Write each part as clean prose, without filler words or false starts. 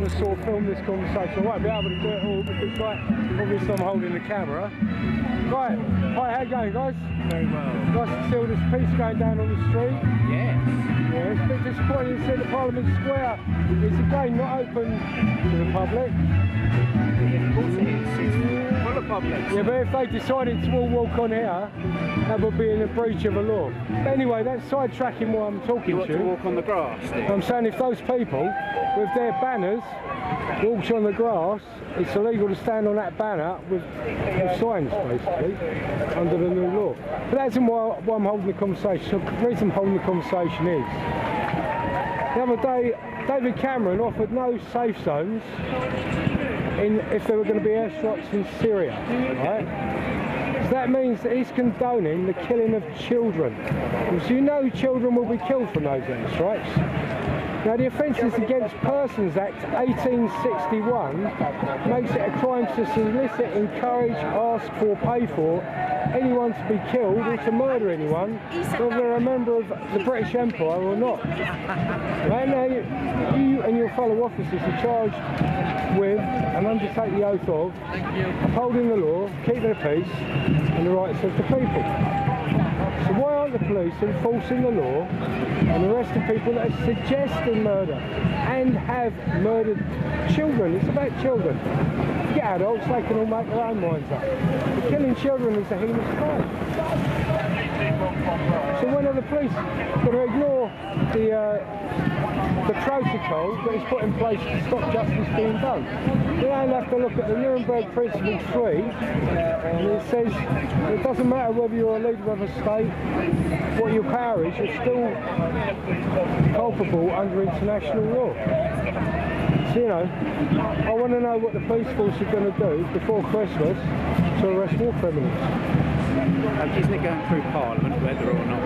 to sort of film this conversation. I won't be able to do it all because, like, obviously I'm holding the camera. Right, hi, how you going, guys? Very well. Nice to see all this peace going down on the street. Yes. Yeah, it's a bit disappointing to see the Parliament Square is again not open to the public. Of course it is. It's full of public. Yeah, but if they decided to all walk on here, that would be in a breach of a law. But anyway, that's sidetracking what I'm talking You want to walk on the grass, do you? I'm saying if those people, with their banners, walked on the grass, it's illegal to stand on that banner with signs, basically, under the new law. But that's why I'm holding the conversation. The reason I'm holding the conversation is, the other day, David Cameron offered no safe zones if there were going to be airstrikes in Syria, right? So that means that he's condoning the killing of children. Because you know children will be killed from those airstrikes. Now the Offences Against Persons Act 1861 makes it a crime to solicit, encourage, ask for, pay for anyone to be killed or to murder anyone, whether they're a member of the British Empire or not. And you and your fellow officers are charged with and undertake the oath of upholding the law, keeping the peace and the rights of the people. So why aren't the police enforcing the law and arresting people that are suggesting murder and have murdered children? It's about children. Forget adults, they can all make their own minds up. But killing children is a heinous crime. So when are the police going to ignore the protocol that is put in place to stop justice being done? We only have to look at the Nuremberg Principle 3, and it says it doesn't matter whether you're a leader of a state, what your power is, you're still culpable under international law. So, you know, I want to know what the police force are going to do before Christmas to arrest war criminals. Isn't it going through Parliament whether or not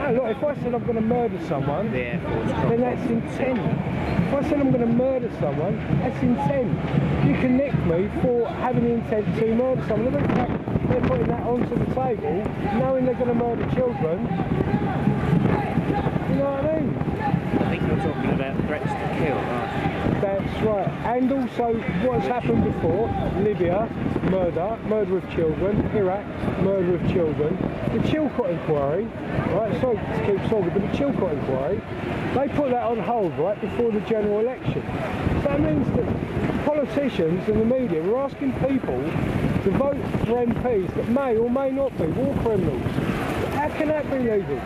no, look, if I said I'm going to murder someone, the Air Force then that's intent. If I said I'm going to murder someone, that's intent. You can nick me for having the intent to murder someone. Look at that, they're putting that onto the table, knowing they're going to murder children. You know what I mean? I think you're talking about threats to kill, aren't you? That's right. And also what's happened before, Libya, murder of children, Iraq, murder of children. The Chilcot inquiry, right, sorry to keep talking, but the Chilcot inquiry, they put that on hold right before the general election. So that means that politicians and the media were asking people to vote for MPs that may or may not be war criminals. How can that be legal?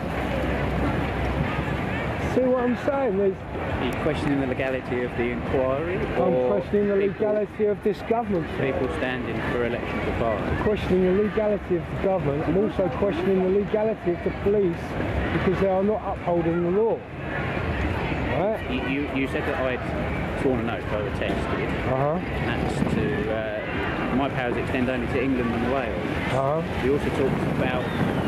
See what I'm saying? Are you questioning the legality of the inquiry? I'm questioning the legality of this government. People standing for election to Parliament? Questioning the legality of the government and also questioning the legality of the police because they are not upholding the law. Right? You said that I'd sworn an oath, I would test it. That's to, my powers extend only to England and Wales. You also talked about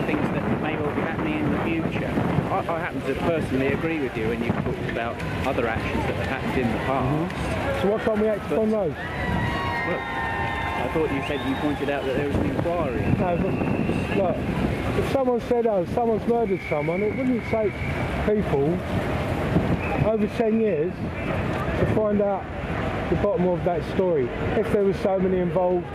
things that may well be happening in the future. I happen to personally agree with you when you talked about other actions that have happened in the past. So why can't we act on those? Look, I thought you said you pointed out that there was an inquiry. No, but look, if someone said, oh, someone's murdered someone, it wouldn't take people over 10 years to find out the bottom of that story, if there was so many involved.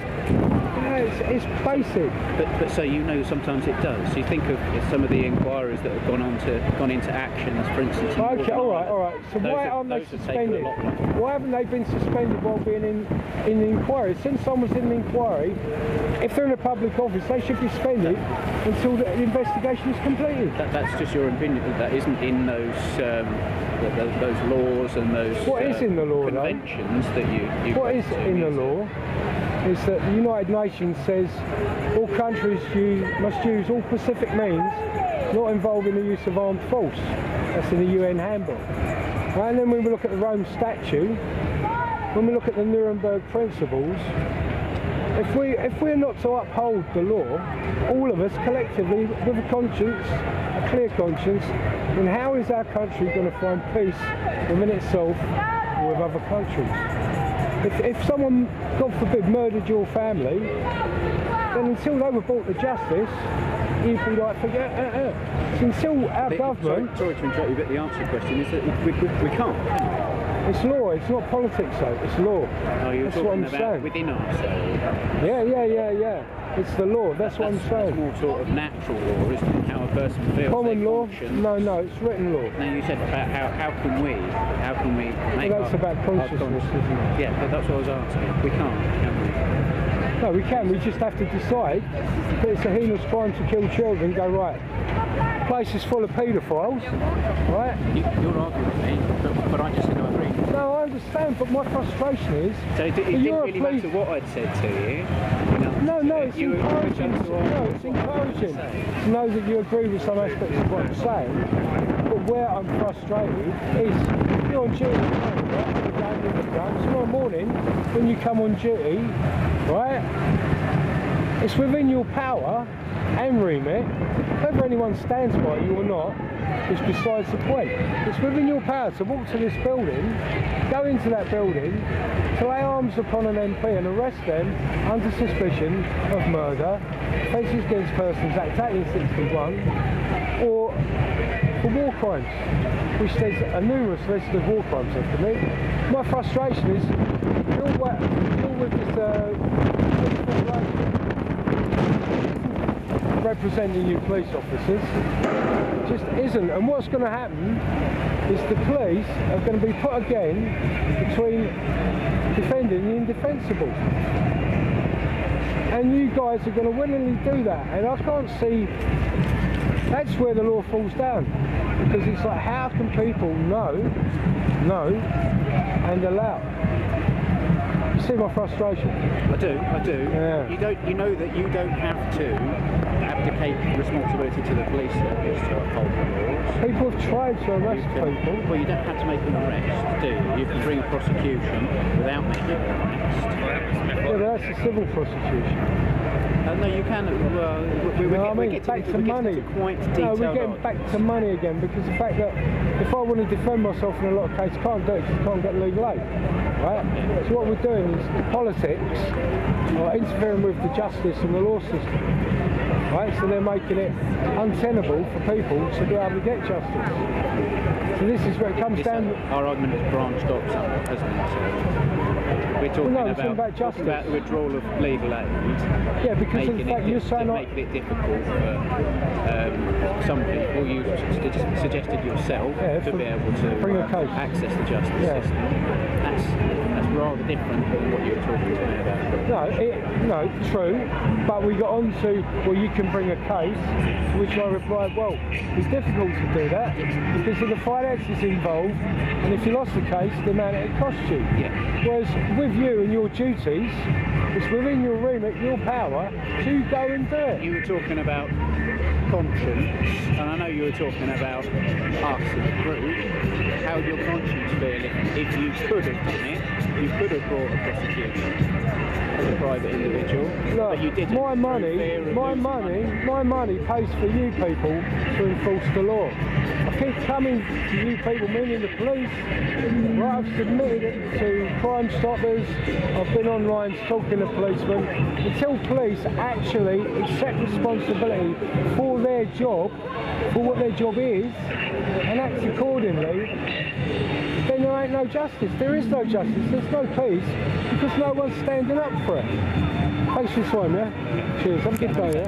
It's basic. But so you know sometimes it does. You think of some of the inquiries that have gone into actions, for instance. Okay, all right. So why aren't they suspended? Why haven't they been suspended while being in the inquiry? Since someone's in the inquiry, if they're in a public office, they should be suspended until the investigation is completed. That's just your opinion. That isn't in those laws and those. What is in the law, conventions though? That you. What is in the law? Is that the United Nations says all countries must use all pacific means not involving the use of armed force. That's in the UN handbook. Right, and then when we look at the Rome Statute, when we look at the Nuremberg Principles, if we're not to uphold the law, all of us collectively with a conscience, a clear conscience, then how is our country going to find peace within itself or with other countries? If someone, God forbid, murdered your family, then until they were brought to justice, you'd be like, forget it. So until our government... Sorry to interrupt you, but the answer to the question is that we can't. It's law, it's not politics though, it's law. Oh, you're that's talking what I'm about saying. within ourselves? Yeah. It's the law, that's what I'm saying. That's more sort of natural law, isn't it? How a person feels. Common law? No, it's written law. Now you said about how can we make well, that's about consciousness, isn't it? Yeah, but that's what I was asking. We can't, can we? No, we can, we just have to decide that it's a heinous crime to kill children, go right. The place is full of paedophiles, right? You're arguing with me, but I just said I agree. No, I understand, but my frustration is... So it didn't really matter what I'd said to you? No, it's encouraging. No, it's encouraging to know that you agree with some aspects of what I'm saying. But where I'm frustrated is you're on duty, right? You're going with the gun. Tomorrow morning, when you come on duty, right? It's within your power and remit, whether anyone stands by you or not, is besides the point. It's within your power to walk to this building, go into that building, to lay arms upon an MP and arrest them under suspicion of murder, Offences Against Persons Act 1861, or for war crimes, which there's a numerous list of war crimes they commit. My frustration is you're with this representing you police officers, just isn't. And what's going to happen is the police are going to be put again between defending the indefensible. And you guys are going to willingly do that. And I can't see, that's where the law falls down. Because it's like, how can people know and allow? You see my frustration? I do. Yeah. You know that you don't have to abdicate responsibility to the police service to uphold the laws. People have tried to arrest people. Well, you don't have to make an arrest, do you? You can bring a prosecution without making an arrest. Yeah, but that's a civil prosecution. No, you can. We're getting back to money. Quite no, we're getting back to money again, because the fact that if I want to defend myself in a lot of cases, can't do it because I can't get legal aid, right? Yeah. So what we're doing is the politics are interfering with the justice and the law system, right? So they're making it untenable for people to be able to get justice. So this is where it comes down. Our argument is branched off somewhat, hasn't it? So we're talking about justice. About the withdrawal of legal aid. Yeah, because of the fact you're saying making it difficult for some people. You suggested yourself to be able to bring a case, access the justice system. That's rather different than what you were talking to me about. No, true. But we got on to, well, you can bring a case, to which I replied, well, it's difficult to do that because of the finances involved, and if you lost the case, the amount it cost you. Yeah. Whereas with you and your duties, it's within your remit, your power, to go and do it. You were talking about conscience, and I know you were talking about us as a group. How would your conscience feel if you could have done it? You could have brought a prosecution as a private individual, look, but you didn't. My money pays for you people to enforce the law. I keep coming to you people, meaning the police. Right, I've submitted it to Crime Stoppers. I've been online talking to policemen. Until police actually accept responsibility for their job, for what their job is, and act accordingly, then there ain't no justice. There is no justice, there's no peace, because no one's standing up for it. Thanks for your time, yeah? Cheers, have a good day, yeah?